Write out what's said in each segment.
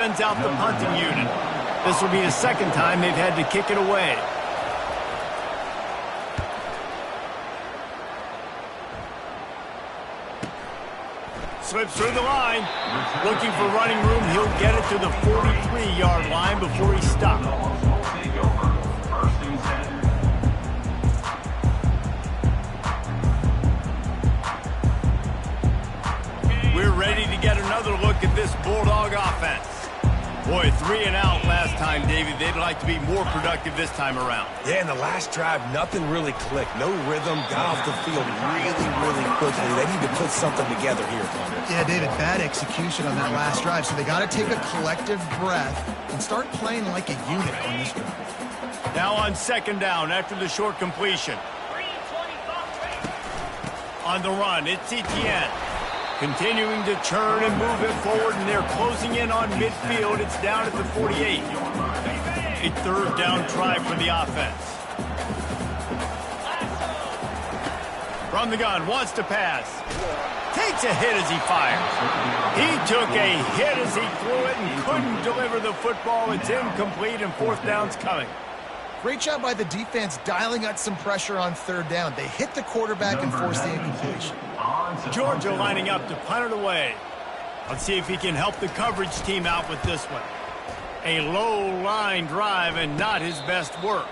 Sends out the punting unit. This will be the second time they've had to kick it away. Slips through the line. Looking for running room. He'll get it to the 43-yard line before he's stopped. We're ready to get another look at this Bulldog offense. Boy, 3 and out last time, David. They'd like to be more productive this time around. Yeah, in the last drive, nothing really clicked. No rhythm, got off the field really quickly. They need to put something together here, Thunder. Yeah, David, bad execution on that last drive. So they got to take a collective breath and start playing like a unit on this drive. Now on second down after the short completion. On the run, it's Etienne. Continuing to churn and move it forward, and they're closing in on midfield. It's down at the 48. A third down try for the offense. From the gun, wants to pass. Takes a hit as he fires. He took a hit as he threw it and couldn't deliver the football. It's incomplete, and fourth down's coming. Great job by the defense dialing out some pressure on third down. They hit the quarterback and forced the incompletion. Georgia lining up to punt it away. Let's see if he can help the coverage team out with this one. A low line drive and not his best work.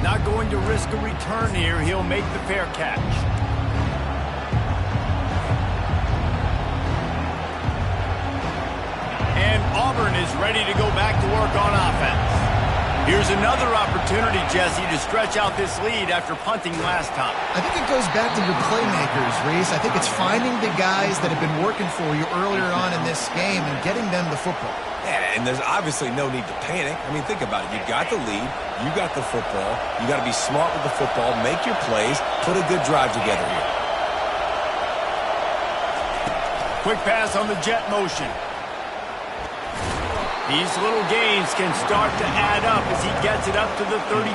Not going to risk a return here. He'll make the fair catch. And Auburn is ready to go back to work on offense. Here's another opportunity, Jesse, to stretch out this lead after punting last time. I think it goes back to your playmakers, Reese. I think it's finding the guys that have been working for you earlier on in this game and getting them the football. Yeah, and there's obviously no need to panic. I mean, think about it. You got the lead. You got the football. You got to be smart with the football. Make your plays. Put a good drive together here. Quick pass on the jet motion. These little gains can start to add up as he gets it up to the 34.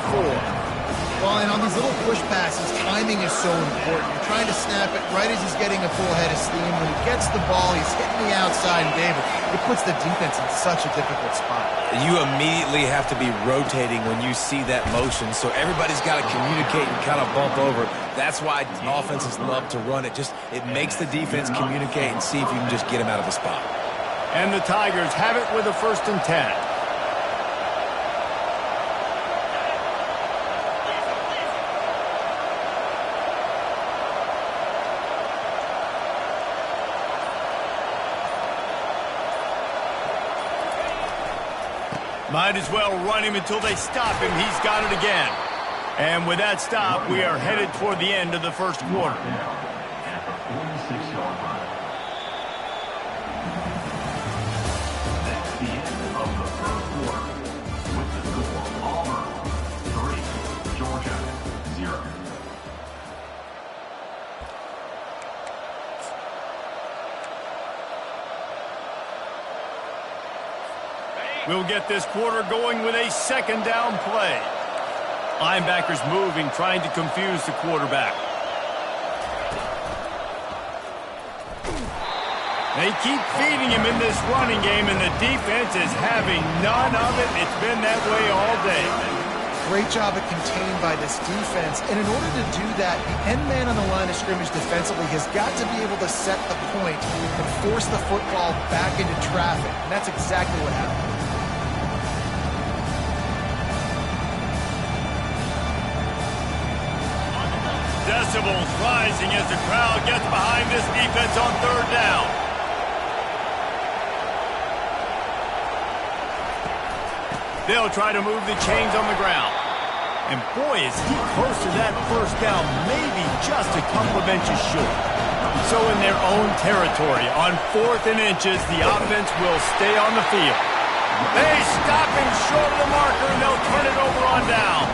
Well, and on these little push passes, timing is so important. You're trying to snap it right as he's getting a full head of steam. When he gets the ball, he's hitting the outside, and David, it puts the defense in such a difficult spot. You immediately have to be rotating when you see that motion, so everybody's got to communicate and kind of bump over. That's why offenses love to run it. It makes the defense communicate and see if you can just get him out of the spot. And the Tigers have it with a 1st and 10. Might as well run him until they stop him. He's got it again. And with that stop, we are headed toward the end of the first quarter. We'll get this quarter going with a second down play. Linebackers moving, trying to confuse the quarterback. They keep feeding him in this running game, and the defense is having none of it. It's been that way all day. Great job at contained by this defense. And in order to do that, the end man on the line of scrimmage defensively has got to be able to set the point and force the football back into traffic. And that's exactly what happened. Decibels rising as the crowd gets behind this defense on third down. They'll try to move the chains on the ground. And boy, is he close to that first down, maybe just a couple of inches short. So in their own territory, on 4th and inches, the offense will stay on the field. They stop him short of the marker, and they'll turn it over on downs.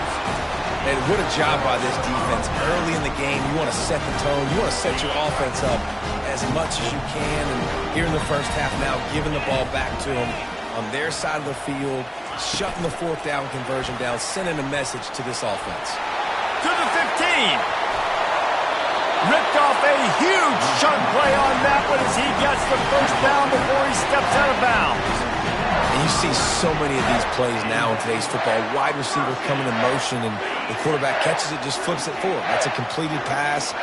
And what a job by this defense. Early in the game, you want to set the tone. You want to set your offense up as much as you can. And here in the first half now, giving the ball back to them on their side of the field, shutting the 4th down conversion down, sending a message to this offense. To the 15. Ripped off a huge chunk play on that one as he gets the first down before he steps out of bounds. You see so many of these plays now in today's football. Wide receiver coming in motion, and the quarterback catches it, just flips it forward. That's a completed pass.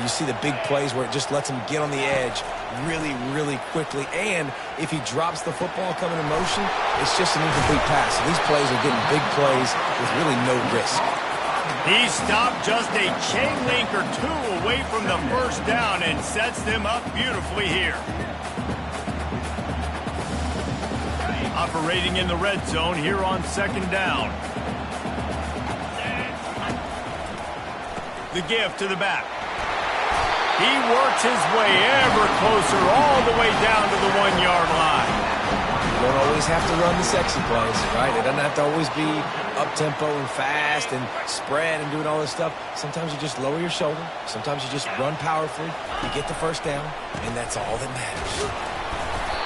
You see the big plays where it just lets him get on the edge really, really quickly. And if he drops the football coming in motion, it's just an incomplete pass. So these plays are getting big plays with really no risk. He stopped just a chain link or two away from the first down and sets them up beautifully here. Operating in the red zone here on second down. The give to the back. He works his way ever closer all the way down to the 1-yard line. You don't always have to run the sexy plays, right? It doesn't have to always be up-tempo and fast and spread and doing all this stuff. Sometimes you just lower your shoulder. Sometimes you just run powerfully. You get the first down, and that's all that matters.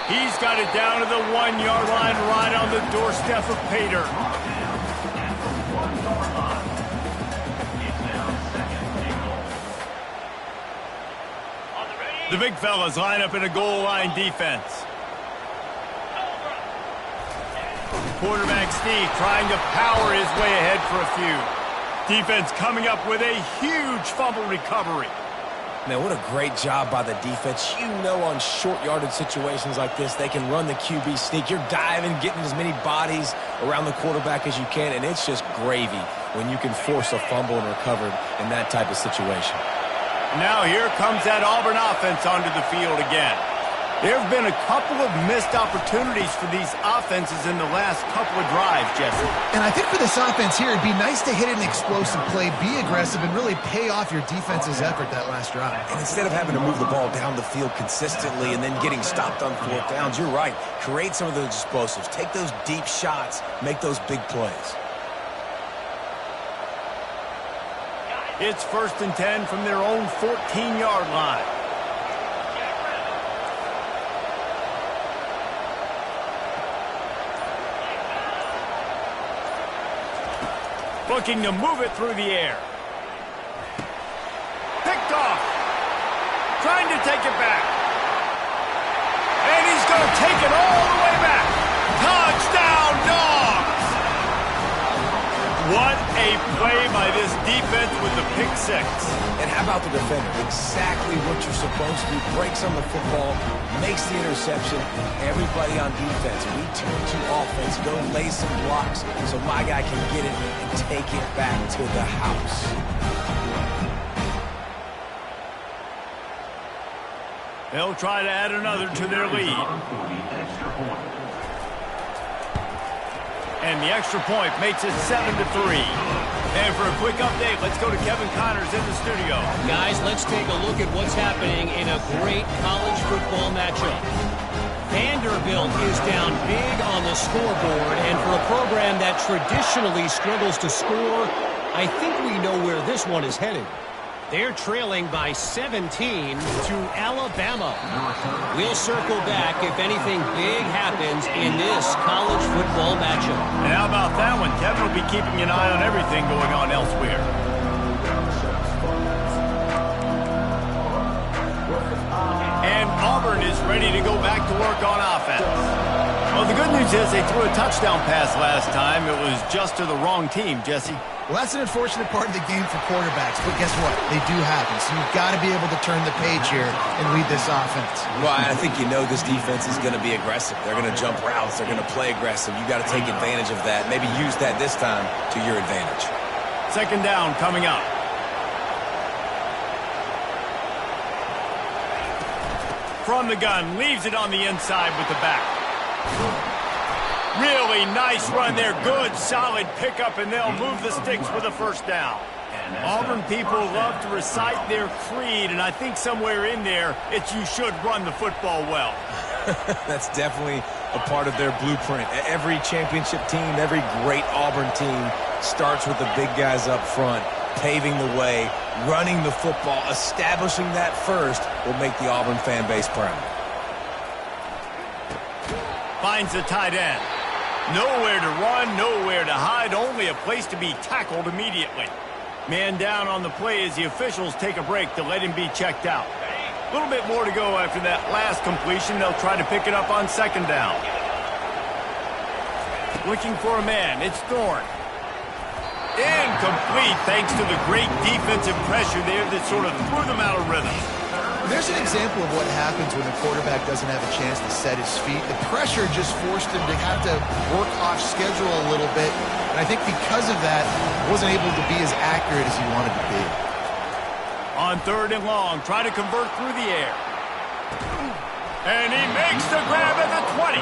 He's got it down to the 1-yard line right on the doorstep of Pater. The big fellas line up in a goal line defense. Quarterback sneak trying to power his way ahead for a few. Defense coming up with a huge fumble recovery. Man, what a great job by the defense. You know, on short yardage situations like this, they can run the QB sneak. You're diving, getting as many bodies around the quarterback as you can, and it's just gravy when you can force a fumble and recover in that type of situation. Now here comes that Auburn offense onto the field again. There have been a couple of missed opportunities for these offenses in the last couple of drives, Jesse. And I think for this offense here, it'd be nice to hit an explosive play, be aggressive, and really pay off your defense's effort that last drive. And instead of having to move the ball down the field consistently and then getting stopped on fourth downs, you're right. Create some of those explosives. Take those deep shots. Make those big plays. It's 1st and 10 from their own 14-yard line. Looking to move it through the air. Picked off. Trying to take it back. And he's going to take it all the way back. Touchdown, Dogs! What a play by this defense with the pick six. And how about the defender? Exactly what you're supposed to do. Breaks on the football, makes the interception. Everybody on defense, we turn to offense, go lay some blocks so my guy can get it and take it back to the house. They'll try to add another to their lead. And the extra point makes it 7-3. And for a quick update, let's go to Kevin Connors in the studio. Guys, let's take a look at what's happening in a great college football matchup. Vanderbilt is down big on the scoreboard, and for a program that traditionally struggles to score, I think we know where this one is headed. They're trailing by 17 to Alabama. We'll circle back if anything big happens in this college football matchup. And how about that one? Kevin will be keeping an eye on everything going on elsewhere. And Auburn is ready to go back to work on offense. Well, the good news is they threw a touchdown pass last time. It was just to the wrong team, Jesse. Well, that's an unfortunate part of the game for quarterbacks, but guess what? They do happen, so you've got to be able to turn the page here and lead this offense. Well, I think you know this defense is going to be aggressive. They're going to jump routes. They're going to play aggressive. You got to take advantage of that. Maybe use that this time to your advantage. Second down coming up. From the gun, leaves it on the inside with the back. Really nice run there. Good, solid pickup, and they'll move the sticks for the first down. Auburn people love to recite their creed, and I think somewhere in there, it's you should run the football well. That's definitely a part of their blueprint. Every championship team, every great Auburn team starts with the big guys up front, paving the way, running the football. Establishing that first will make the Auburn fan base proud. Finds the tight end. Nowhere to run, nowhere to hide, only a place to be tackled immediately. Man down on the play as the officials take a break to let him be checked out. A little bit more to go after that last completion. They'll try to pick it up on second down. Looking for a man. It's Thorne. Incomplete thanks to the great defensive pressure there that sort of threw them out of rhythm. There's an example of what happens when the quarterback doesn't have a chance to set his feet. The pressure just forced him to have to work off schedule a little bit. And I think because of that, he wasn't able to be as accurate as he wanted to be. On 3rd and long, try to convert through the air. And he makes the grab at the 20.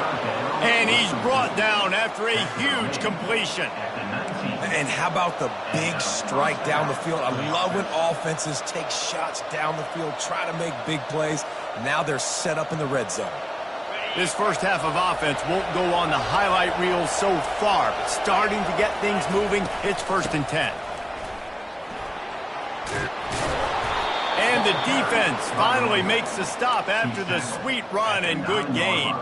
And he's brought down after a huge completion. And how about the big strike down the field? I love when offenses take shots down the field, try to make big plays. Now they're set up in the red zone. This first half of offense won't go on the highlight reel so far, but starting to get things moving, it's 1st and 10. And the defense finally makes the stop after the sweet run and good gain.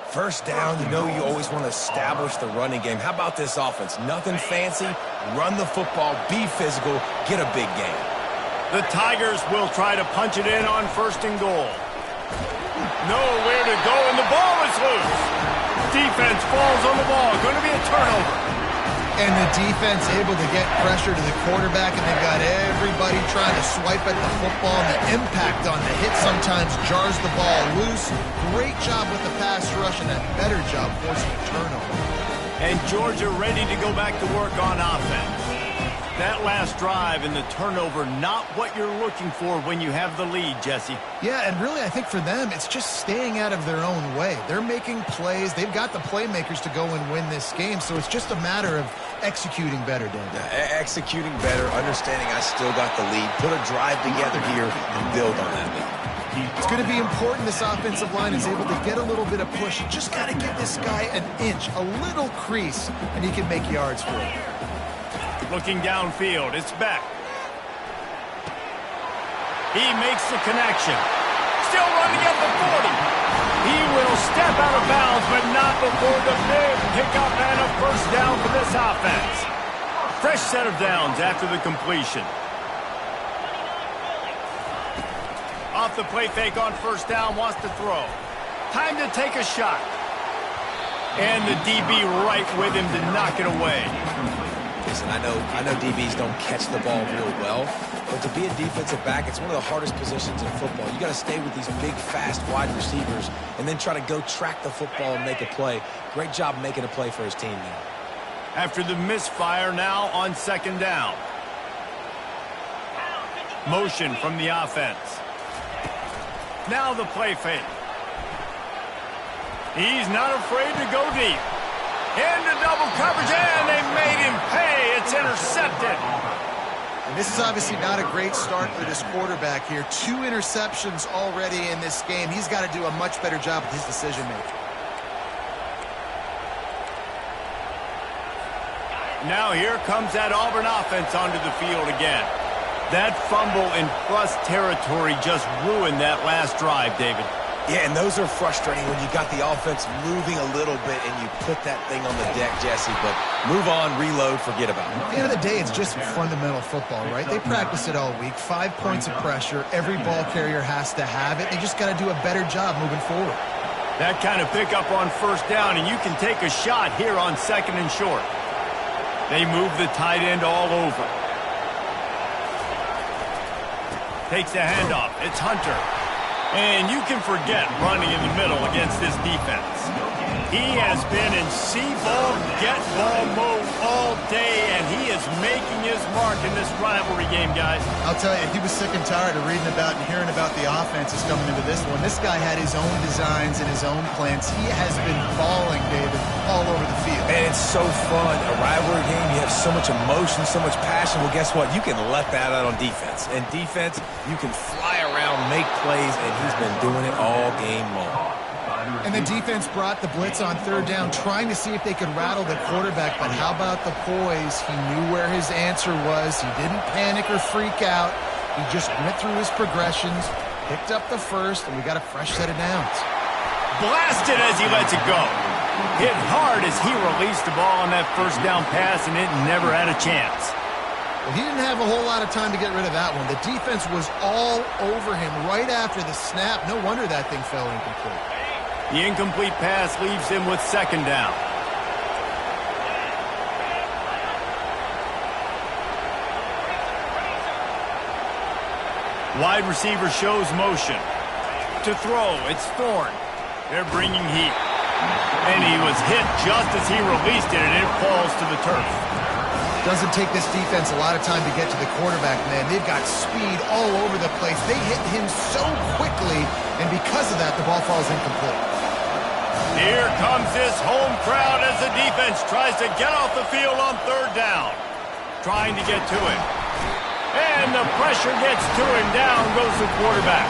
First down, you know you always want to establish the running game. How about this offense? Nothing fancy. Run the football, be physical, get a big gain. The Tigers will try to punch it in on 1st and goal. Nowhere to go, and the ball is loose. Defense falls on the ball. Going to be a turnover. And the defense able to get pressure to the quarterback, and they've got everybody trying to swipe at the football, and the impact on the hit sometimes jars the ball loose. Great job with the pass rush, and that better job forcing a turnover. And Georgia ready to go back to work on offense. That last drive and the turnover, not what you're looking for when you have the lead, Jesse. Yeah, and really I think for them, it's just staying out of their own way. They're making plays. They've got the playmakers to go and win this game, so it's just a matter of executing better, Dan. Executing better, understanding I still got the lead. Put a drive together here and build on that lead. It's going to be important this offensive line is able to get a little bit of push. You just got to give this guy an inch, a little crease, and he can make yards for it. Looking downfield, it's Beck. He makes the connection. Still running at the 40. He will step out of bounds, but not before the big pickup and a 1st down for this offense. Fresh set of downs after the completion. Off the play fake on 1st down, wants to throw. Time to take a shot. And the DB right with him to knock it away. Listen, I know DBs don't catch the ball real well, but to be a defensive back, it's one of the hardest positions in football. You got to stay with these big, fast, wide receivers and then try to go track the football and make a play. Great job making a play for his team now. After the misfire, now on 2nd down. Motion from the offense. Now the play fake. He's not afraid to go deep. Into double coverage, and they made him pay. It's intercepted. And this is obviously not a great start for this quarterback here. 2 interceptions already in this game. He's got to do a much better job with his decision-making. Now here comes that Auburn offense onto the field again. That fumble in plus territory just ruined that last drive, David. Yeah, and those are frustrating when you got the offense moving a little bit and you put that thing on the deck, Jesse. But move on, reload, forget about it. At the end of the day, it's just fundamental football, right? They practice it all week. 5 points of pressure. Every ball carrier has to have it. They just got to do a better job moving forward. That kind of pickup on 1st down, and you can take a shot here on 2nd and short. They move the tight end all over. Takes the handoff. It's Hunter. And you can forget running in the middle against this defense. He has been in see-ball, get-ball mode all day, and he is making his mark in this rivalry game, guys. I'll tell you, he was sick and tired of reading about and hearing about the offenses coming into this one. This guy had his own designs and his own plans. He has been balling, David, all over the field. And it's so fun. A rivalry game, you have so much emotion, so much passion. Well, guess what? You can let that out on defense. And defense, you can fly around, make plays, and he's been doing it all game long. And the defense brought the blitz on 3rd down, trying to see if they could rattle the quarterback. But how about the poise? He knew where his answer was. He didn't panic or freak out. He just went through his progressions, picked up the 1st, and we got a fresh set of downs. Blasted as he lets it go. Hit hard as he released the ball on that 1st down pass, and it never had a chance. Well, he didn't have a whole lot of time to get rid of that one. The defense was all over him right after the snap. No wonder that thing fell incomplete. The incomplete pass leaves him with 2nd down. Wide receiver shows motion. To throw, it's Thorne. They're bringing heat. And he was hit just as he released it, and it falls to the turf. Doesn't take this defense a lot of time to get to the quarterback, man. They've got speed all over the place. They hit him so quickly, and because of that, the ball falls incomplete. Here comes this home crowd as the defense tries to get off the field on third down. Trying to get to him. And the pressure gets to him. Down goes the quarterback.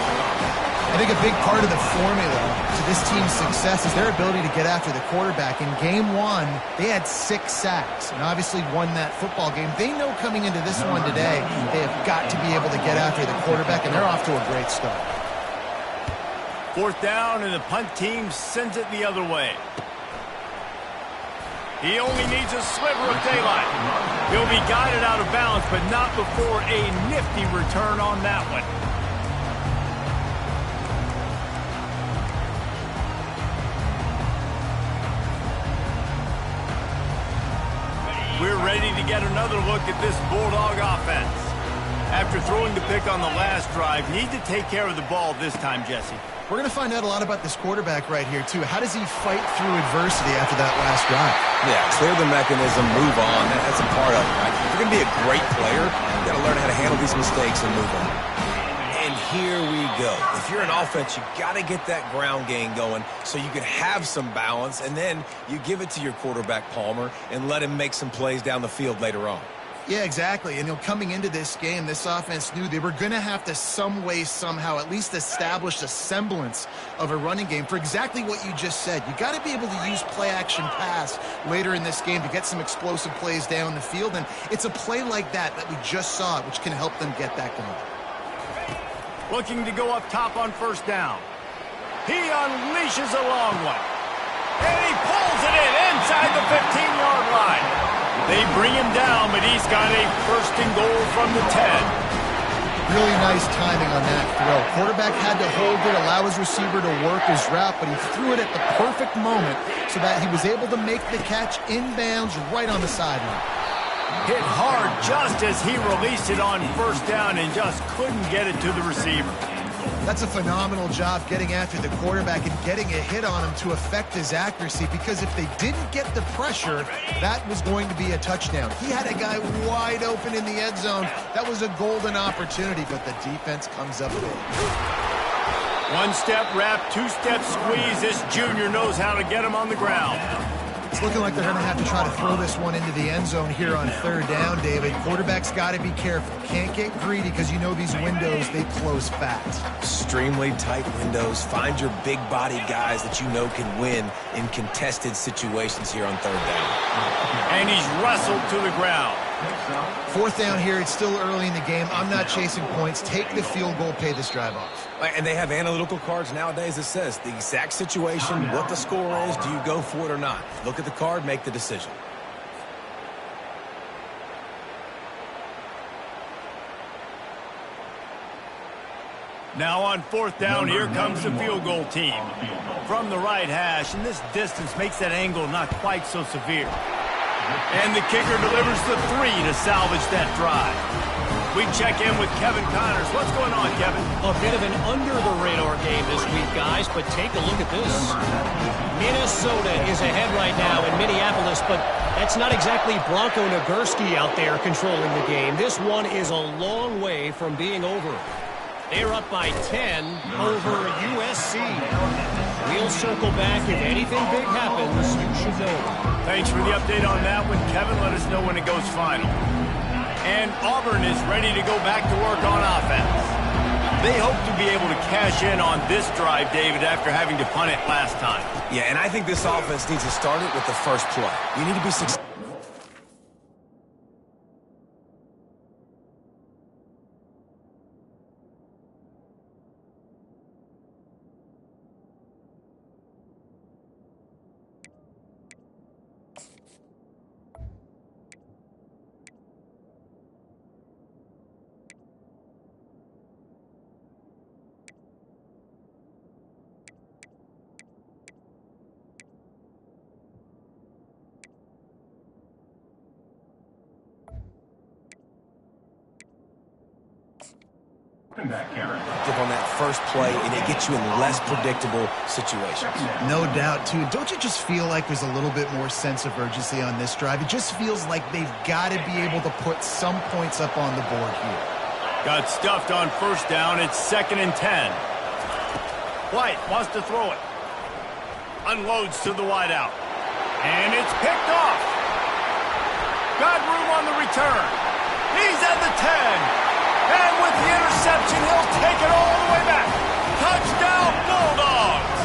I think a big part of the formula to this team's success is their ability to get after the quarterback. In game one, they had 6 sacks and obviously won that football game. They know coming into this one today, they have got to be able to get after the quarterback, and they're off to a great start. Fourth down, and the punt team sends it the other way. He only needs a sliver of daylight. He'll be guided out of bounds, but not before a nifty return on that one. We're ready to get another look at this Bulldog offense. After throwing the pick on the last drive, need to take care of the ball this time, Jesse. We're going to find out a lot about this quarterback right here, too. How does he fight through adversity after that last drive? Yeah, clear the mechanism, move on. That's a part of it, right? If you're going to be a great player, you've got to learn how to handle these mistakes and move on. And here we go. If you're an offense, you got to get that ground game going so you can have some balance, and then you give it to your quarterback, Palmer, and let him make some plays down the field later on. Yeah, exactly. And coming into this game, this offense knew they were going to have to some way, somehow, at least establish a semblance of a running game for exactly what you just said. You got to be able to use play-action pass later in this game to get some explosive plays down the field. And it's a play like that we just saw, which can help them get that going. Looking to go up top on first down. He unleashes a long one. And he pulls it in inside the 15-yard line. They bring him down, but he's got a first and goal from the 10. Really nice timing on that throw. Quarterback had to hold it, allow his receiver to work his route, but he threw it at the perfect moment so that he was able to make the catch inbounds right on the sideline. Hit hard just as he released it on first down and just couldn't get it to the receiver. That's a phenomenal job getting after the quarterback and getting a hit on him to affect his accuracy, because if they didn't get the pressure, that was going to be a touchdown. He had a guy wide open in the end zone. That was a golden opportunity, but the defense comes up big. One-step wrap, two-step squeeze. This junior knows how to get him on the ground. It's looking like they're going to have to try to throw this one into the end zone here on third down, David. Quarterback's got to be careful. Can't get greedy because you know these windows, they close fast. Extremely tight windows. Find your big body guys that you know can win in contested situations here on third down. And he's wrestled to the ground. Fourth down here. It's still early in the game. I'm not chasing points. Take the field goal, pay this drive off. And they have analytical cards nowadays that says the exact situation, what the score is, do you go for it or not? Look at the card, make the decision. Now on fourth down, here comes the field goal team. From the right hash, and this distance makes that angle not quite so severe. And the kicker delivers the 3 to salvage that drive. We check in with Kevin Connors. What's going on, Kevin? A bit of an under-the-radar game this week, guys, but take a look at this. Minnesota is ahead right now in Minneapolis, but that's not exactly Bronco Nagurski out there controlling the game. This one is a long way from being over. They're up by 10 over USC. We'll circle back. If anything big happens, you should know. Thanks for the update on that one, Kevin. Let us know when it goes final. And Auburn is ready to go back to work on offense. They hope to be able to cash in on this drive, David, after having to punt it last time. Yeah, and I think this offense needs to start it with the first play. You need to be successful. On that first play, and it gets you in less predictable situations. No doubt, too. Don't you just feel like there's a little bit more sense of urgency on this drive? It just feels like they've got to be able to put some points up on the board here. Got stuffed on first down. It's 2nd and 10. White wants to throw it. Unloads to the wideout. And it's picked off. Got room on the return. He's at the 10. And with the interception, he'll take it all the way back. Touchdown, Bulldogs!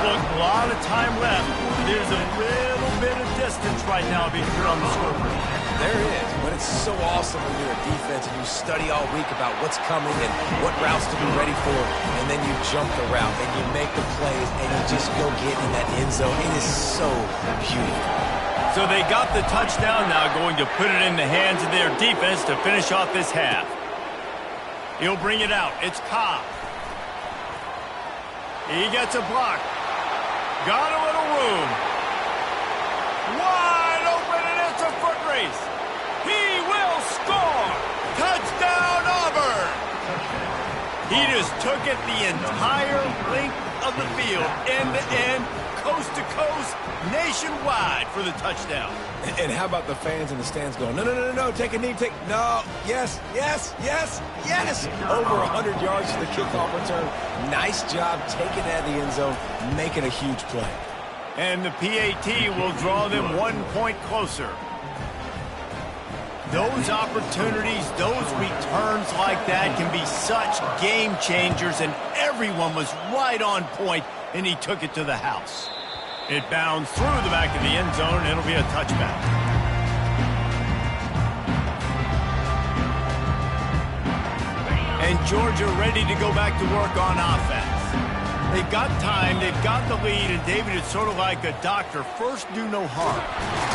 Look, a lot of time left. There's a little bit of distance right now being put on the scoreboard. There is, but it's so awesome when you're a defense and you study all week about what's coming and what routes to be ready for, and then you jump the route and you make the plays and you just go get in that end zone. It is so beautiful. So they got the touchdown, now going to put it in the hands of their defense to finish off this half. He'll bring it out. It's Cobb. He gets a block. Got a little room. Wide open, and it's a foot race. He will score. Touchdown, Auburn. He just took it the entire length of the field, end to end, coast to coast, nationwide for the touchdown. And how about the fans in the stands going, no, no, no, no, no, take a knee, no, yes, yes, yes, yes. Over 100 yards to the kickoff return. Nice job taking that in the end zone, making a huge play. And the PAT will draw them 1 point closer. Those opportunities, those returns like that can be such game changers, and everyone was right on point, and he took it to the house. It bounds through the back of the end zone, and it'll be a touchback. And Georgia ready to go back to work on offense. They've got time, they've got the lead, and David, it's sort of like a doctor. First, do no harm.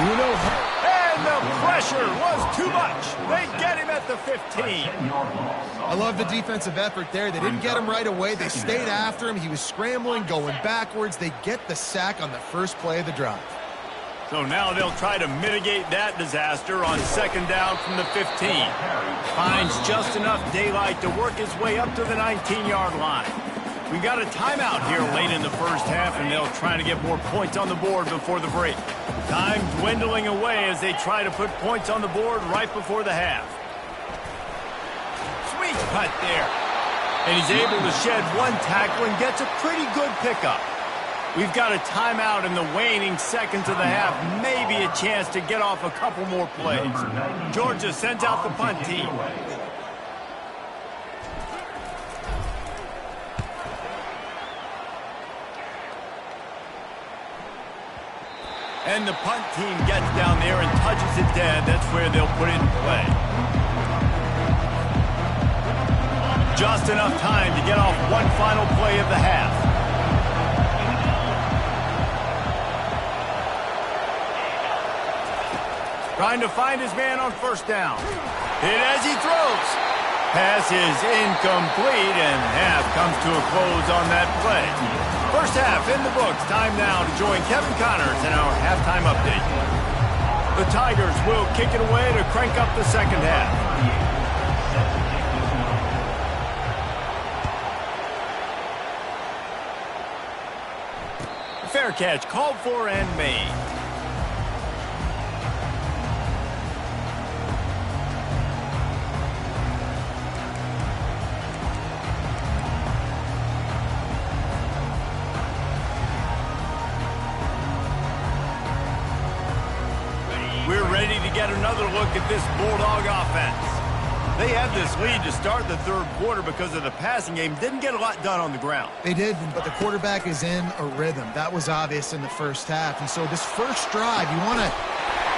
Do no harm. And the pressure was too much. They get him at the 15. I love the defensive effort there. They didn't get him right away. They stayed after him. He was scrambling, going backwards. They get the sack on the first play of the drive. So now they'll try to mitigate that disaster on 2nd down from the 15. Finds just enough daylight to work his way up to the 19-yard line. We got a timeout here late in the first half, and they'll try to get more points on the board before the break. Time dwindling away as they try to put points on the board right before the half. Sweet punt there. And he's able to shed one tackle and gets a pretty good pickup. We've got a timeout in the waning seconds of the half. Maybe a chance to get off a couple more plays. Georgia sends out the punt team. And the punt team gets down there and touches it dead. That's where they'll put it in play. Just enough time to get off one final play of the half. Trying to find his man on first down. Hit as he throws. Pass is incomplete, and half comes to a close on that play. First half in the books. Time now to join Kevin Connors in our halftime update. The Tigers will kick it away to crank up the second half. Fair catch called for and made. We're ready to get another look at this Bulldog offense. They had this lead to start the third quarter because of the passing game. Didn't get a lot done on the ground. They did, but the quarterback is in a rhythm. That was obvious in the first half. And so this first drive, you want to...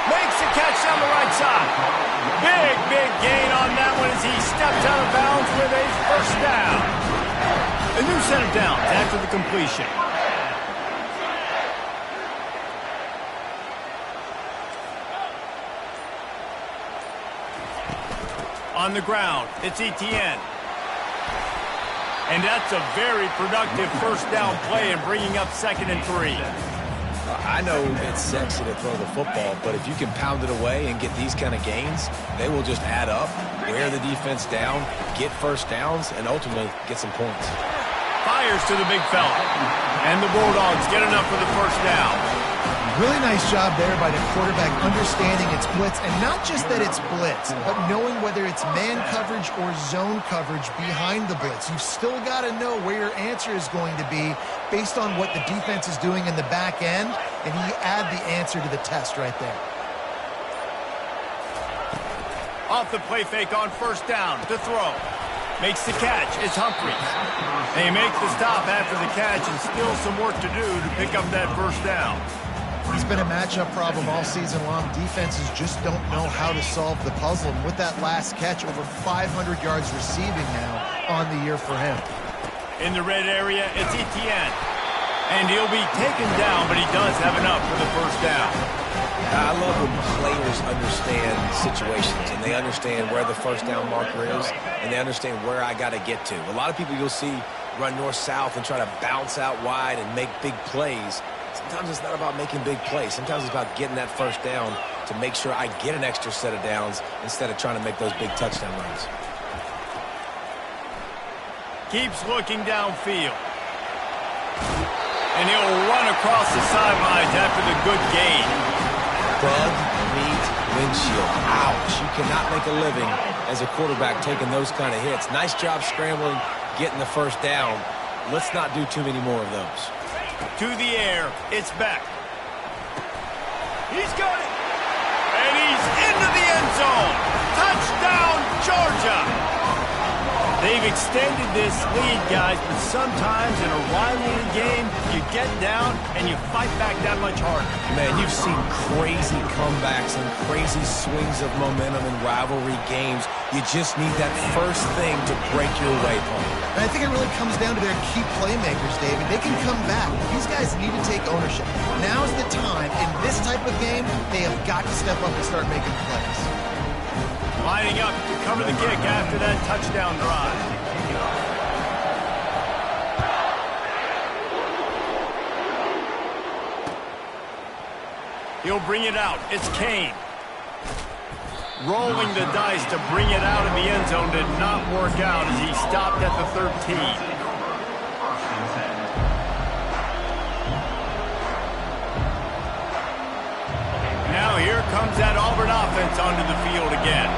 Makes the catch down the right side. Big gain on that one as he steps out of bounds with a first down. A new set of downs after the completion. On the ground, it's Etienne. And that's a very productive first down play and bringing up 2nd and 3. I know it's sexy to throw the football, but if you can pound it away and get these kind of gains, they will just add up, wear the defense down, get first downs, and ultimately get some points. Fires to the big fella. And the Bulldogs get enough for the first down. Really nice job there by the quarterback understanding it's blitz, and not just that it's blitz, but knowing whether it's man coverage or zone coverage behind the blitz. You've still got to know where your answer is going to be based on what the defense is doing in the back end, and you add the answer to the test right there. Off the play fake on first down to throw. Makes the catch. It's Humphries. They make the stop after the catch, and still some work to do to pick up that first down. It's been a matchup problem all season long. Defenses just don't know how to solve the puzzle. And with that last catch, over 500 yards receiving now on the year for him. In the red area, it's Etienne. And he'll be taken down, but he does have enough for the first down. I love when players understand situations and they understand where the first down marker is and they understand where I got to get to. A lot of people you'll see run north-south and try to bounce out wide and make big plays. Sometimes it's not about making big plays. Sometimes it's about getting that first down to make sure I get an extra set of downs instead of trying to make those big touchdown runs. Keeps looking downfield. And he'll run across the sidelines after the good gain. Bug meat windshield. Ouch. You cannot make a living as a quarterback taking those kind of hits. Nice job scrambling, getting the first down. Let's not do too many more of those. To the air, it's Beck. He's got it. And he's into the end zone. Touchdown, Georgia. They've extended this lead, guys, but sometimes in a rivalry game, you get down and you fight back that much harder. Man, you've seen crazy comebacks and crazy swings of momentum in rivalry games. You just need that first thing to break your way, Paul. And I think it really comes down to their key playmakers, David. They can come back. These guys need to take ownership. Now's the time. In this type of game, they have got to step up and start making plays. Lining up to cover the kick after that touchdown drive. He'll bring it out. It's Kane. Rolling the dice to bring it out of the end zone did not work out as he stopped at the 13. Now here comes that Auburn offense onto the field again.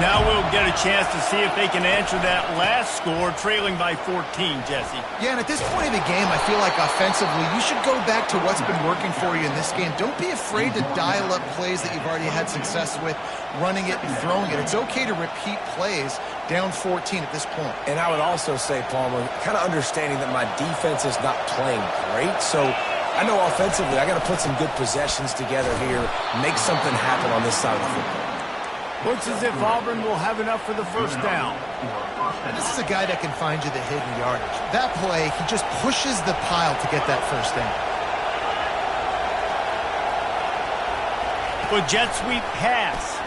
Now we'll get a chance to see if they can answer that last score, trailing by 14, Jesse. Yeah, and at this point of the game, I feel like offensively, you should go back to what's been working for you in this game. Don't be afraid to dial up plays that you've already had success with, running it and throwing it. It's okay to repeat plays down 14 at this point. And I would also say, Palmer, kind of understanding that my defense is not playing great, so I know offensively I got to put some good possessions together here, make something happen on this side of the football. Looks as if Auburn will have enough for the first down. And this is a guy that can find you the hidden yardage. That play, he just pushes the pile to get that first down. But jet sweep pass.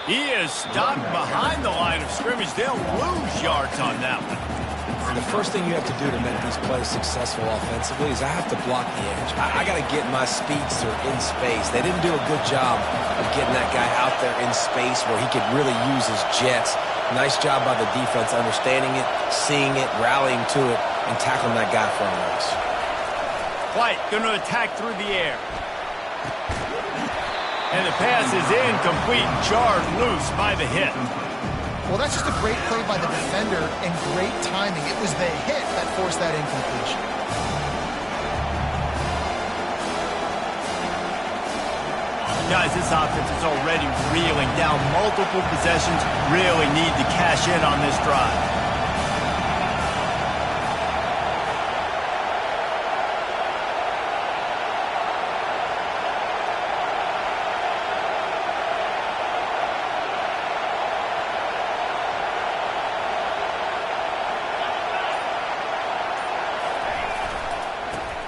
He is stopped behind the line of scrimmage. They'll lose yards on that one. The first thing you have to do to make these plays successful offensively is I have to block the edge. I got to get my speedster in space. They didn't do a good job of getting that guy out there in space where he could really use his jets. Nice job by the defense understanding it, seeing it, rallying to it, and tackling that guy for a loss. White going to attack through the air. And the pass is incomplete, jarred loose by the hit. Well, that's just a great play by the defender and great timing. It was the hit that forced that incompletion. Guys, this offense is already reeling down multiple possessions. Really need to cash in on this drive.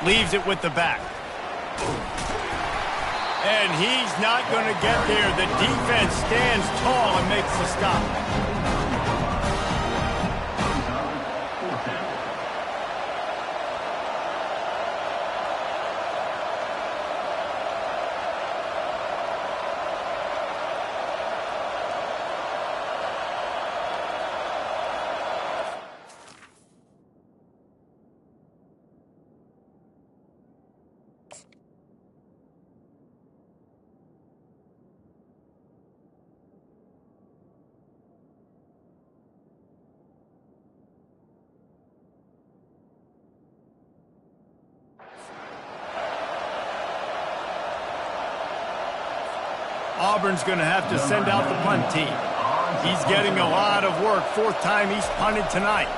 Leaves it with the back. And he's not going to get there. The defense stands tall and makes the stop. Auburn's going to have to send out the punt team. He's getting a lot of work. Fourth time he's punted tonight.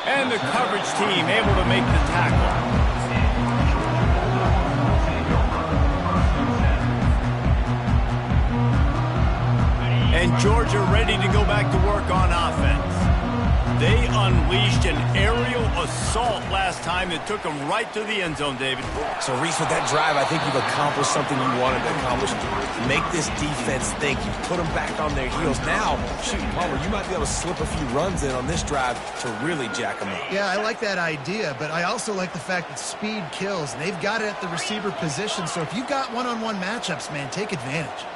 And the coverage team able to make the tackle. And Georgia ready to go back to work on offense. They unleashed an aerial assault last time that took them right to the end zone, David. So, Reese, with that drive, I think you've accomplished something you wanted to accomplish. Make this defense think. You put them back on their heels. Now, shoot, Palmer, you might be able to slip a few runs in on this drive to really jack them up. Yeah, I like that idea, but I also like the fact that speed kills. And they've got it at the receiver position, so if you've got one-on-one matchups, man, take advantage.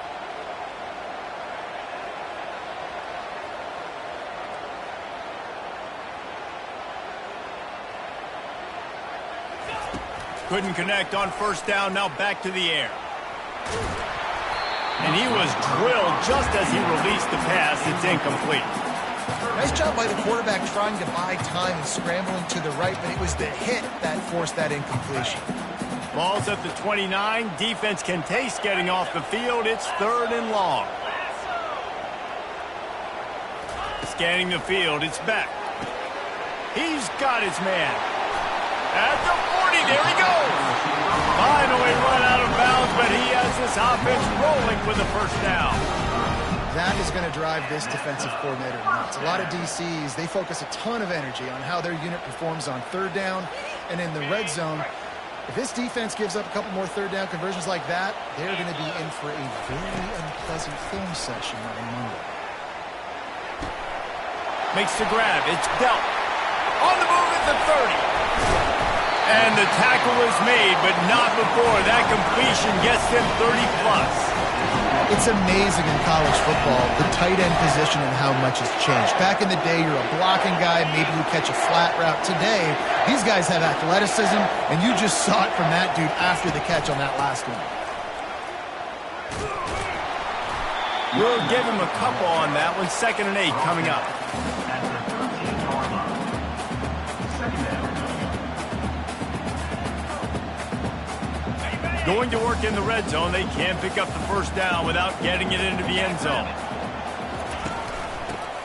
Couldn't connect on first down, now back to the air. And he was drilled just as he released the pass. It's incomplete. Nice job by the quarterback trying to buy time and scrambling to the right, but it was the hit that forced that incompletion. Ball's at the 29. Defense can taste getting off the field. It's 3rd and long. Scanning the field, it's back. He's got his man. At the 40, there he goes. Finally run out of bounds, but he has this offense rolling with the first down. That is going to drive this defensive coordinator nuts. A lot of DCs, they focus a ton of energy on how their unit performs on 3rd down and in the red zone. If this defense gives up a couple more 3rd down conversions like that, they're going to be in for a very unpleasant film session on Monday. Makes the grab. It's dealt. On the move at the 30. And the tackle is made, but not before that completion gets them 30-plus. It's amazing in college football, the tight end position and how much has changed. Back in the day, you're a blocking guy, maybe you catch a flat route. Today, these guys have athleticism, and you just saw it from that dude after the catch on that last one. We'll give him a couple on that one. 2nd and 8 coming up. Going to work in the red zone, they can't pick up the first down without getting it into the end zone.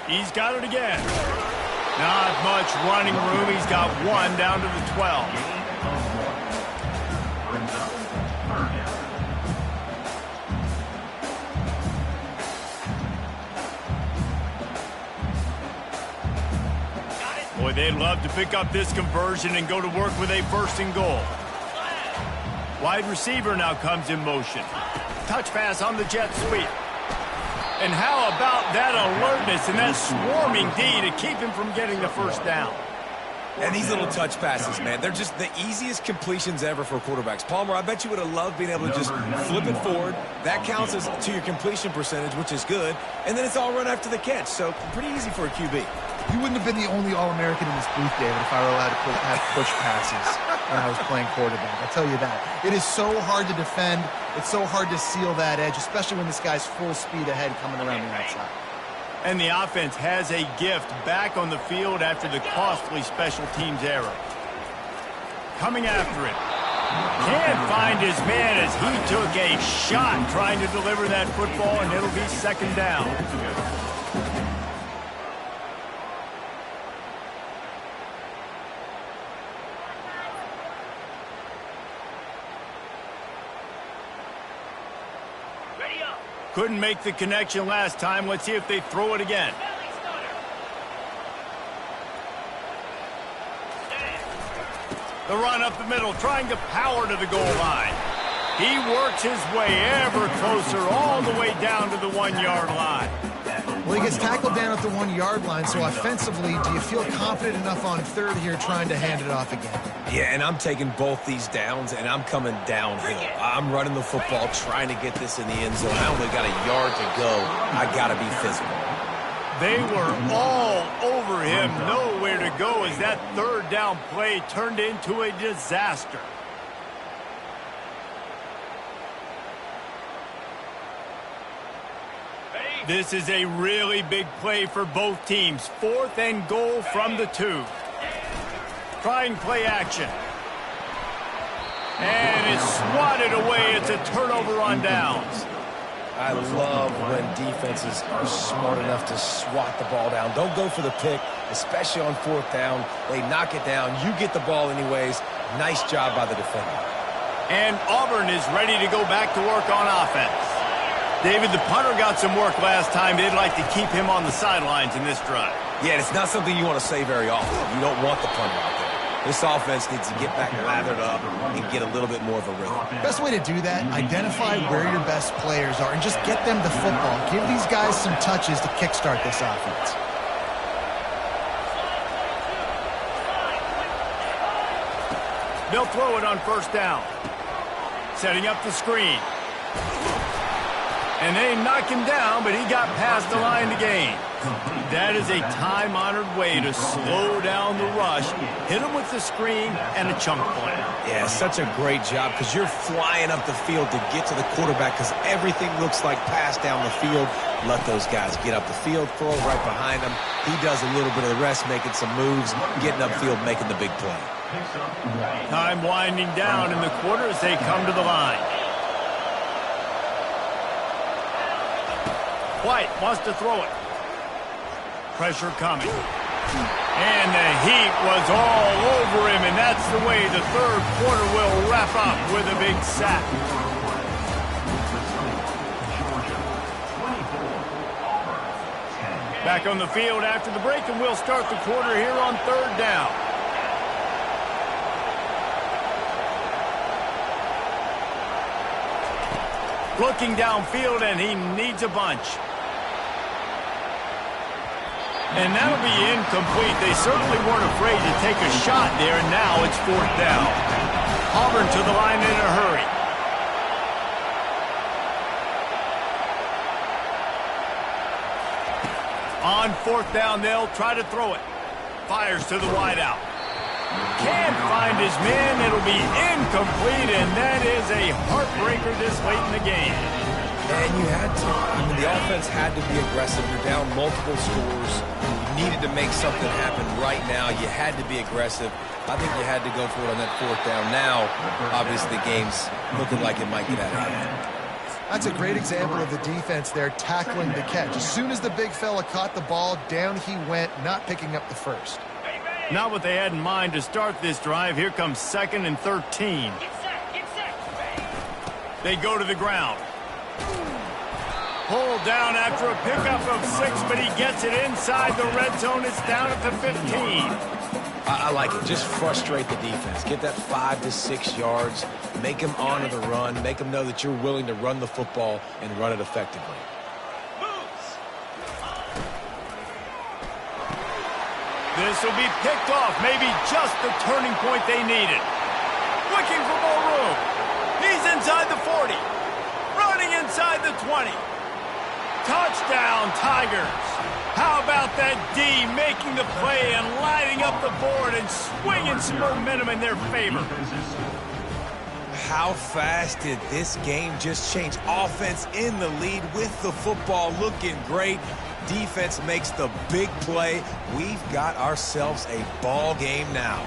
He's got it again. Not much running room. He's got one down to the 12. Boy, they'd love to pick up this conversion and go to work with a 1st and goal. Wide receiver now comes in motion. Touch pass on the jet sweep. And how about that alertness and that swarming D to keep him from getting the first down? And these little touch passes, man, they're just the easiest completions ever for quarterbacks. Palmer, I bet you would have loved being able to just flip it forward. That counts as to your completion percentage, which is good. And then it's all run after the catch, so pretty easy for a QB. You wouldn't have been the only All-American in this booth, David, if I were allowed to have push passes when I was playing quarterback. I'll tell you that. It is so hard to defend. It's so hard to seal that edge, especially when this guy's full speed ahead coming around the outside. And the offense has a gift back on the field after the costly special teams error. Coming after it. Can't find his man as he took a shot trying to deliver that football, and it'll be 2nd down. Couldn't make the connection last time. Let's see if they throw it again. The run up the middle, trying to power to the goal line. He works his way ever closer, all the way down to the 1-yard line. Well, he gets tackled down at the 1-yard line, so offensively, do you feel confident enough on 3rd here trying to hand it off again? Yeah, and I'm taking both these downs, and I'm coming downhill. I'm running the football, trying to get this in the end zone. I only got a yard to go. I got to be physical. They were all over him, nowhere to go as that 3rd down play turned into a disaster. This is a really big play for both teams. 4th and goal from the 2. Trying play action. And it's swatted away. It's a turnover on downs. I love when defenses are smart enough to swat the ball down. Don't go for the pick, especially on 4th down. They knock it down. You get the ball anyways. Nice job by the defender. And Auburn is ready to go back to work on offense. David, the punter got some work last time. They'd like to keep him on the sidelines in this drive. Yeah, it's not something you want to say very often. You don't want the punter out there. This offense needs to get back lathered up and get a little bit more of a rhythm. Best way to do that, identify where your best players are and just get them the football. Give these guys some touches to kickstart this offense. They'll throw it on 1st down. Setting up the screen. And they knock him down, but he got past the line to gain. That is a time-honored way to slow down the rush, hit him with the screen, and a chunk play. Yeah, such a great job because you're flying up the field to get to the quarterback because everything looks like pass down the field. Let those guys get up the field, throw it right behind him. He does a little bit of the rest, making some moves, getting upfield, making the big play. Time winding down in the quarter as they come to the line. White wants to throw it. Pressure coming. And the heat was all over him, and that's the way the 3rd quarter will wrap up with a big sack. Back on the field after the break, and we'll start the quarter here on 3rd down. Looking downfield, and he needs a bunch. And that'll be incomplete. They certainly weren't afraid to take a shot there, and now it's 4th down. Auburn to the line in a hurry. On 4th down, they'll try to throw it. Fires to the wideout. Can't find his man. It'll be incomplete, and that is a heartbreaker this late in the game. And you had to. I mean, the offense had to be aggressive. You're down multiple scores. You needed to make something happen right now. You had to be aggressive. I think you had to go for it on that 4th down. Now, obviously, the game's looking like it might get out of hand. That's a great example of the defense there tackling the catch. As soon as the big fella caught the ball, down he went, not picking up the first. Not what they had in mind to start this drive. Here comes 2nd and 13. They go to the ground. Pulled down after a pickup of 6, but he gets it inside the red zone. It's down at the 15. I like it. Just frustrate the defense. Get that 5 to 6 yards. Make them honor the run. Make them know that you're willing to run the football and run it effectively. This will be picked off. Maybe just the turning point they needed. Looking for more room. He's inside the 40. Running inside the 20. Touchdown, Tigers. How about that D making the play and lighting up the board and swinging some momentum in their favor? How fast did this game just change? Offense in the lead with the football, looking great. Defense makes the big play. We've got ourselves a ball game now.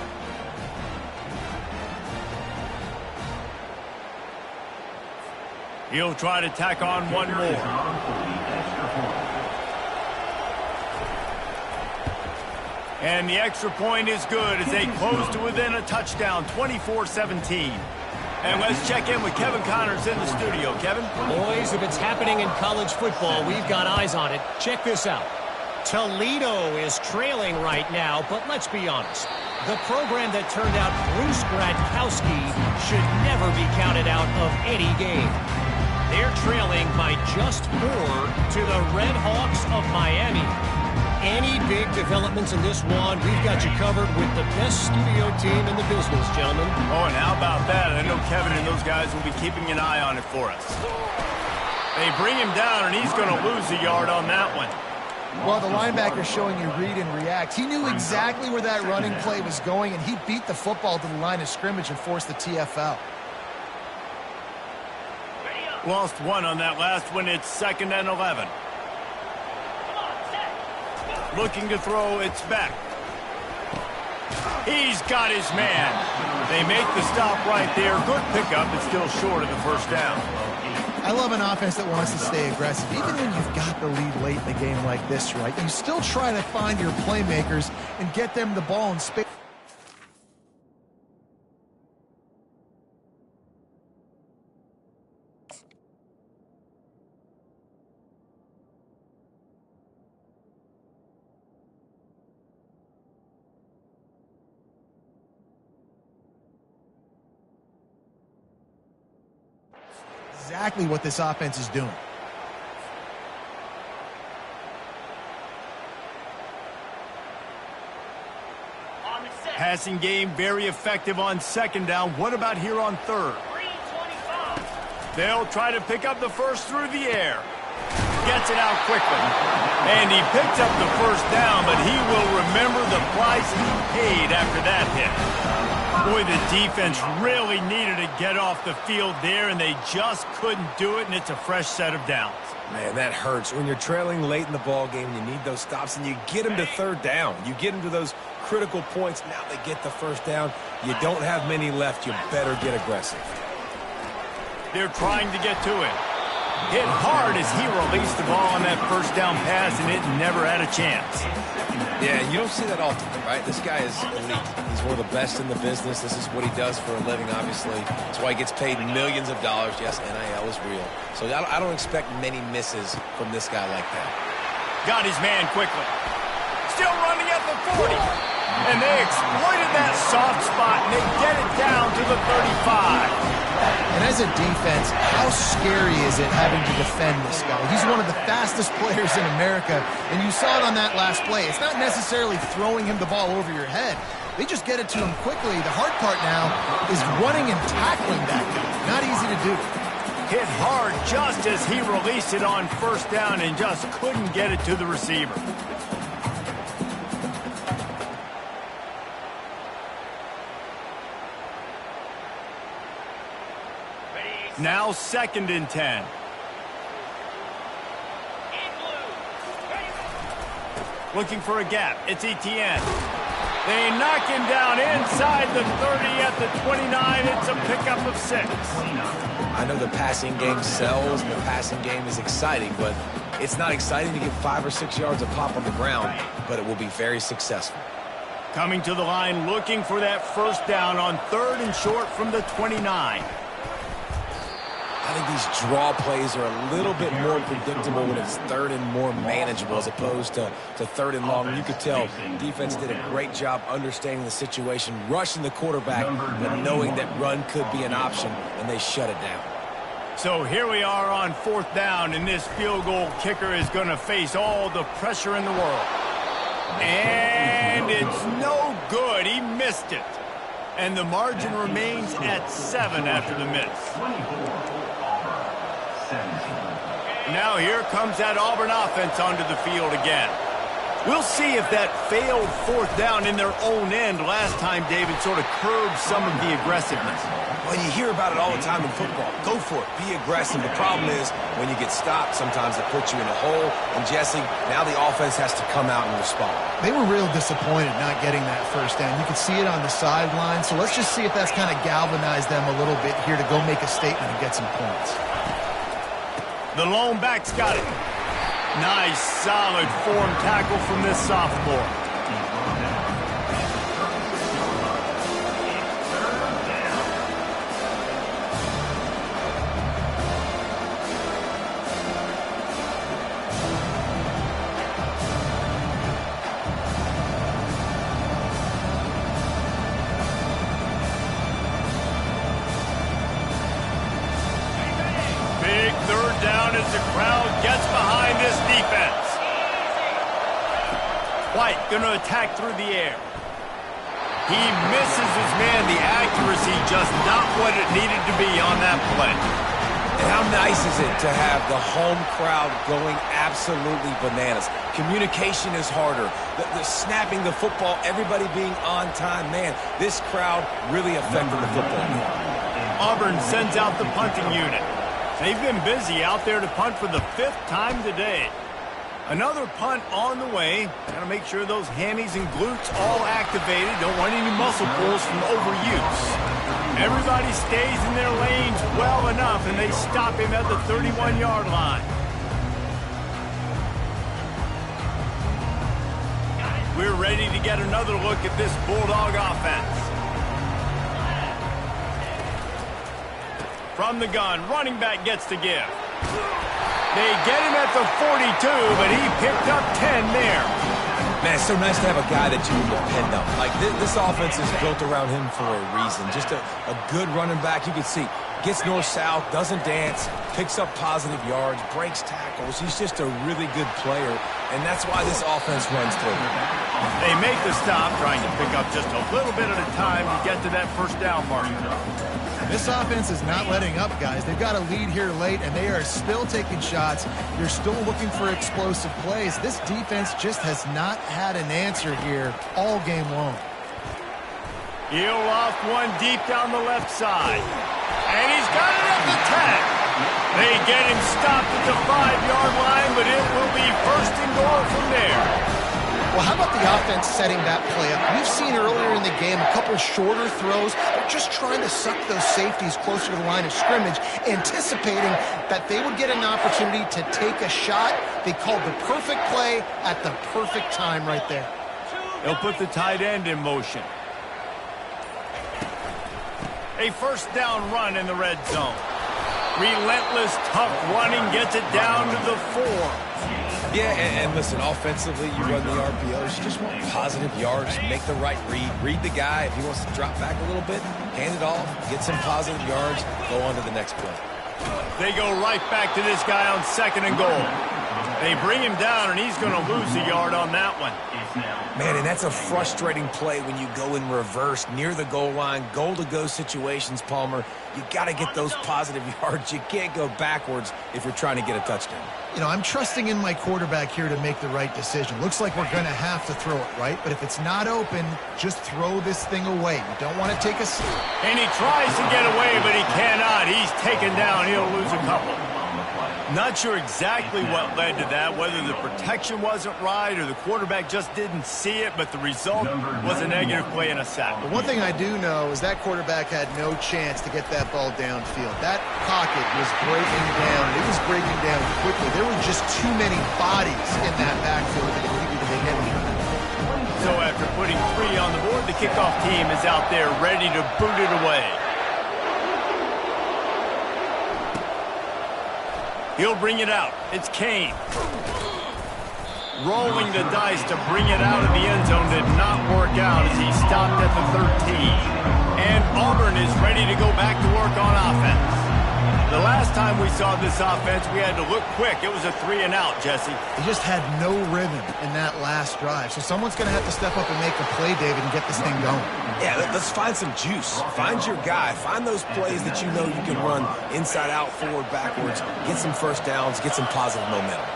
He'll try to tack on one more. And the extra point is good as they close to within a touchdown, 24-17. And let's check in with Kevin Connors in the studio. Kevin? Boys, if it's happening in college football, we've got eyes on it. Check this out. Toledo is trailing right now, but let's be honest. The program that turned out Bruce Gradkowski should never be counted out of any game. They're trailing by just 4 to the Red Hawks of Miami. Any big developments in this one, we've got you covered with the best studio team in the business, gentlemen. Oh, and how about that? I know Kevin and those guys will be keeping an eye on it for us. They bring him down, and he's going to lose a yard on that one. Well, the linebacker's showing you read and react. He knew exactly where that running play was going, and he beat the football to the line of scrimmage and forced the TFL. Lost one on that last one. It's 2nd and 11. Looking to throw, it's back. He's got his man. They make the stop right there. Good pickup, but still short of the first down. I love an offense that wants to stay aggressive. Even when you've got the lead late in the game like this, right? You still try to find your playmakers and get them the ball in space. Exactly what this offense is doing. Passing game very effective on second down. What about here on third? They'll try to pick up the first through the air. Gets it out quickly. And he picked up the first down, but he will remember the price he paid after that hit. Boy, the defense really needed to get off the field there, and they just couldn't do it, and it's a fresh set of downs. Man, that hurts. When you're trailing late in the ball game, you need those stops, and you get them to third down. You get them to those critical points. Now they get the first down. You don't have many left. You better get aggressive. They're trying to get to it. Hit hard as he released the ball on that first down pass, and it never had a chance. Yeah, you don't see that often, right? This guy is elite. He's one of the best in the business. This is what he does for a living, obviously. That's why he gets paid millions of dollars. Yes, NIL is real. So I don't expect many misses from this guy like that. Got his man quickly. Still running at the 40. And they exploited that soft spot, and they get it down to the 35. And as a defense, how scary is it having to defend this guy? He's one of the fastest players in America, and you saw it on that last play. It's not necessarily throwing him the ball over your head. They just get it to him quickly. The hard part now is running and tackling that guy. Not easy to do. Hit hard just as he released it on first down and just couldn't get it to the receiver. Now 2nd and 10. Looking for a gap. It's Etienne. They knock him down inside the 30 at the 29. It's a pickup of 6. I know the passing game sells and the passing game is exciting, but it's not exciting to get 5 or 6 yards of pop on the ground, but it will be very successful. Coming to the line, looking for that first down on 3rd and short from the 29. I think these draw plays are a little bit more predictable when it's 3rd and more manageable as opposed to 3rd and long. You could tell defense did a great job understanding the situation, rushing the quarterback, but knowing that run could be an option, and they shut it down. So here we are on 4th down, and this field goal kicker is going to face all the pressure in the world. And it's no good. He missed it. And the margin remains at 7 after the miss. Now here comes that Auburn offense onto the field again. We'll see if that failed 4th down in their own end last time, David, sort of curbed some of the aggressiveness. Well, you hear about it all the time in football. Go for it. Be aggressive. The problem is when you get stopped, sometimes it puts you in a hole. And, Jesse, now the offense has to come out and respond. They were real disappointed not getting that first down. You could see it on the sideline. So let's just see if that's kind of galvanized them a little bit here to go make a statement and get some points. The lone back's got it. Nice, solid form tackle from this sophomore. The crowd gets behind this defense. White going to attack through the air. He misses his man. The accuracy just not what it needed to be on that play. And how nice is it to have the home crowd going absolutely bananas? Communication is harder. The snapping the football, everybody being on time. Man, this crowd really affected the football game. Auburn sends out the punting unit. They've been busy out there to punt for the 5th time today. Another punt on the way. Got to make sure those hammies and glutes all activated. Don't want any muscle pulls from overuse. Everybody stays in their lanes well enough, and they stop him at the 31-yard line. We're ready to get another look at this Bulldog offense. From the gun, running back gets to give. They get him at the 42, but he picked up 10 there. Man, it's so nice to have a guy that you can depend on. Like, this offense is built around him for a reason. Just a good running back. You can see, gets north-south, doesn't dance, picks up positive yards, breaks tackles. He's just a really good player, and that's why this offense runs through him. They make the stop, trying to pick up just a little bit at a time to get to that first down mark. This offense is not letting up, guys. They've got a lead here late, and they are still taking shots. They're still looking for explosive plays. This defense just has not had an answer here all game long. He'll loft one deep down the left side. And he's got it at the 10. They get him stopped at the 5-yard line, but it will be first and goal from there. Well, how about the offense setting that play up? We've seen earlier in the game a couple shorter throws. They're just trying to suck those safeties closer to the line of scrimmage, anticipating that they would get an opportunity to take a shot. They called the perfect play at the perfect time right there. They'll put the tight end in motion. A first down run in the red zone. Relentless, tough running gets it down to the 4. Yeah, and listen, offensively, you run the RPOs. You just want positive yards, make the right read. Read the guy. If he wants to drop back a little bit, hand it off, get some positive yards, go on to the next play. They go right back to this guy on second and goal. They bring him down, and he's going to lose a yard on that one. Man, and that's a frustrating play when you go in reverse near the goal line, goal-to-go situations, Palmer. You got to get those positive yards. You can't go backwards if you're trying to get a touchdown. You know, I'm trusting in my quarterback here to make the right decision. Looks like we're going to have to throw it, right? But if it's not open, just throw this thing away. You don't want to take a seat. And he tries to get away, but he cannot. He's taken down. He'll lose a couple. Not sure exactly what led to that, whether the protection wasn't right or the quarterback just didn't see it, but the result was a negative play and a sack. But one thing I do know is that quarterback had no chance to get that ball downfield. That pocket was breaking down. It was breaking down quickly. There were just too many bodies in that backfield that needed to be hit. So after putting 3 on the board, the kickoff team is out there ready to boot it away. He'll bring it out. It's Kane. Rolling the dice to bring it out of the end zone did not work out as he stopped at the 13. And Auburn is ready to go back to work on offense. The last time we saw this offense, we had to look quick. It was a 3-and-out, Jesse. He just had no rhythm in that last drive. So someone's going to have to step up and make a play, David, and get this thing going. Yeah, let's find some juice. Find your guy. Find those plays that you know you can run inside out, forward, backwards. Get some first downs. Get some positive momentum.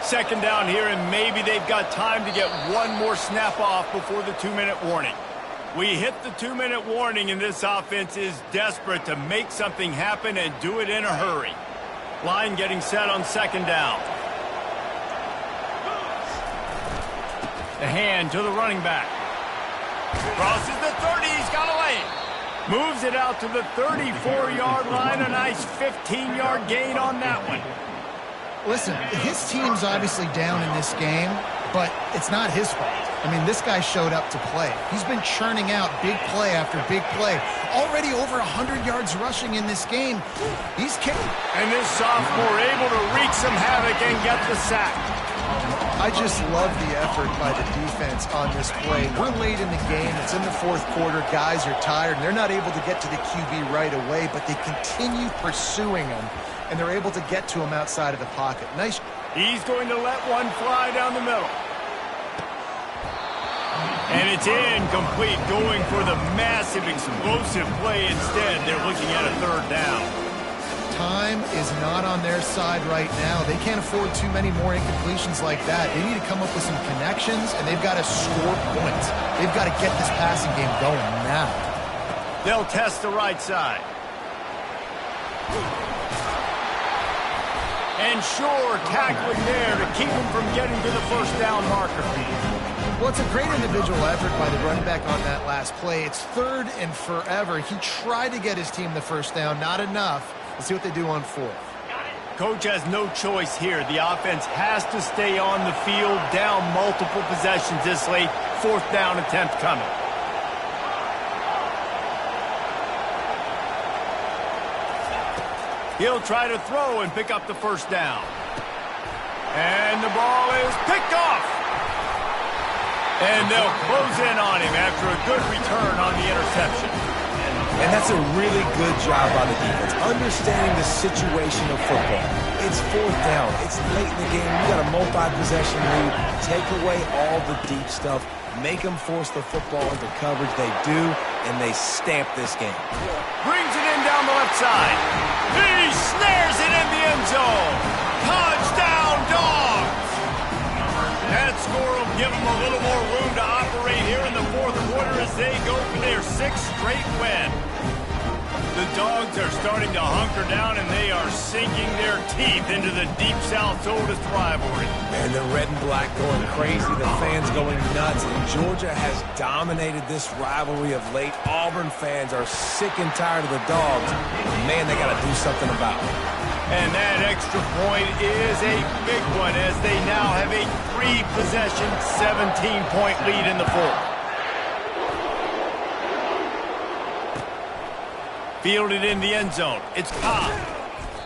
Second down here, and maybe they've got time to get one more snap off before the 2-minute warning. We hit the 2-minute warning, and this offense is desperate to make something happen and do it in a hurry. Line getting set on second down. The hand to the running back. Crosses the 30. He's got a lane. Moves it out to the 34-yard line. A nice 15-yard gain on that one. Listen, his team's obviously down in this game, but it's not his fault. I mean, this guy showed up to play. He's been churning out big play after big play. Already over 100 yards rushing in this game. He's kicking. And this sophomore able to wreak some havoc and get the sack. I just love the effort by the defense on this play. We're late in the game. It's in the fourth quarter. Guys are tired, and they're not able to get to the QB right away, but they continue pursuing him, and they're able to get to him outside of the pocket. Nice. He's going to let one fly down the middle. And it's incomplete, going for the massive explosive play instead. They're looking at a third down. Time is not on their side right now. They can't afford too many more incompletions like that. They need to come up with some connections, and they've got to score points. They've got to get this passing game going now. They'll test the right side. And sure, tackling there to keep him from getting to the first down marker. Well, it's a great individual effort by the running back on that last play. It's 3rd and forever. He tried to get his team the first down, not enough. Let's see what they do on 4th. Coach has no choice here. The offense has to stay on the field, down multiple possessions this late. 4th down attempt coming. He'll try to throw and pick up the first down. And the ball is picked off. And they'll close in on him after a good return on the interception. And that's a really good job by the defense, understanding the situation of football. It's 4th down. It's late in the game. You got a multi-possession lead. Take away all the deep stuff. Make them force the football into coverage. They do, and they stamp this game. Brings it in down the left side. He snares it in the end zone. Touchdown, Dogs! That score will give them a little more room to operate here in the 4th quarter as they go for their 6th straight win. The Dogs are starting to hunker down, and they are sinking their teeth into the Deep South's oldest rivalry. And the red and black going crazy, the fans going nuts, and Georgia has dominated this rivalry of late. Auburn fans are sick and tired of the Dogs. Man, they got to do something about it. And that extra point is a big one as they now have a 3-possession, 17-point lead in the 4th. Fielded in the end zone. It's Cobb.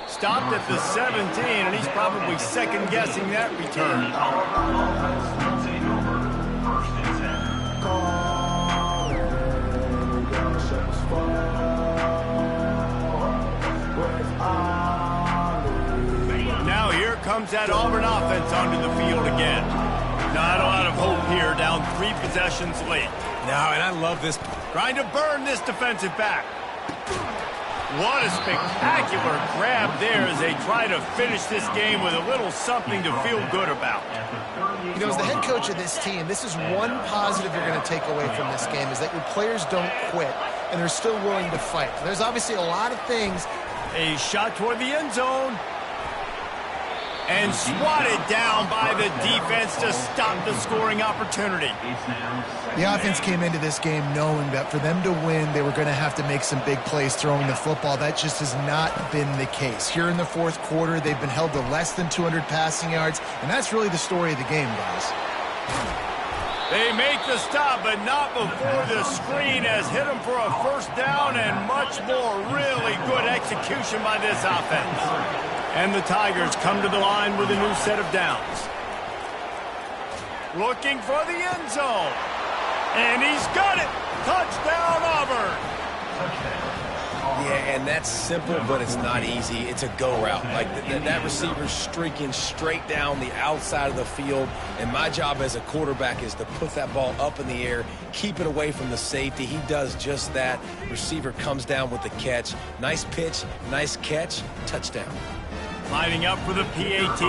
Stopped at the 17, and he's probably second-guessing that return. Now here comes that Auburn offense onto the field again. Not a lot of hope here, down 3 possessions late. Now, and I love this. Trying to burn this defensive back. What a spectacular grab there as they try to finish this game with a little something to feel good about. You know, as the head coach of this team, this is one positive you're going to take away from this game, is that your players don't quit, and they're still willing to fight. There's obviously a lot of things. A shot toward the end zone. And swatted down by the defense to stop the scoring opportunity. The offense came into this game knowing that for them to win, they were going to have to make some big plays throwing the football. That just has not been the case. Here in the 4th quarter, they've been held to less than 200 passing yards, and that's really the story of the game, guys. They make the stop, but not before the screen has hit them for a first down and much more. Really good execution by this offense. And the Tigers come to the line with a new set of downs. Looking for the end zone. And he's got it. Touchdown, Auburn. Yeah, and that's simple, but it's not easy. It's a go route. Like that receiver's streaking straight down the outside of the field, and my job as a quarterback is to put that ball up in the air, keep it away from the safety. He does just that. Receiver comes down with the catch. Nice pitch, nice catch, touchdown. Lining up for the PAT.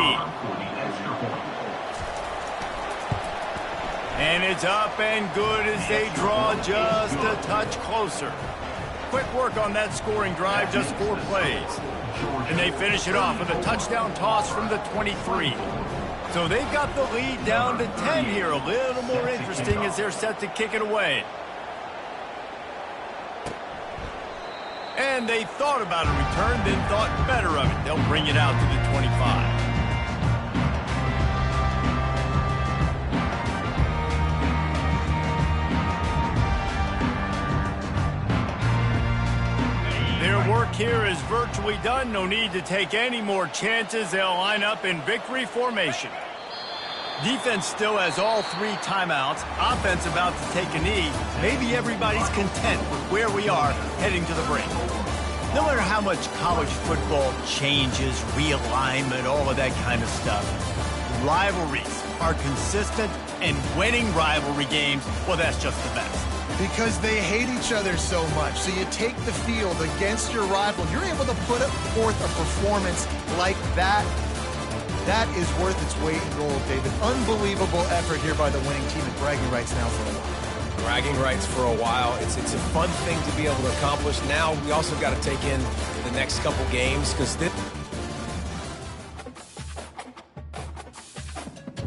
And it's up and good as they draw just a touch closer. Quick work on that scoring drive, just 4 plays. And they finish it off with a touchdown toss from the 23. So they've got the lead down to 10 here. A little more interesting as they're set to kick it away. And they thought about a return, then thought better of it. They'll bring it out to the 25. Their work here is virtually done. No need to take any more chances. They'll line up in victory formation. Defense still has all 3 timeouts. Offense about to take a knee. Maybe everybody's content with where we are heading to the break. No matter how much college football changes, realignment, all of that kind of stuff, rivalries are consistent, and winning rivalry games, well, that's just the best. Because they hate each other so much. So you take the field against your rival. You're able to put forth a performance like that. That is worth its weight in gold, David. Unbelievable effort here by the winning team, and bragging rights now for a while. Bragging rights for a while. It's a fun thing to be able to accomplish. Now we also got to take in the next couple games, because this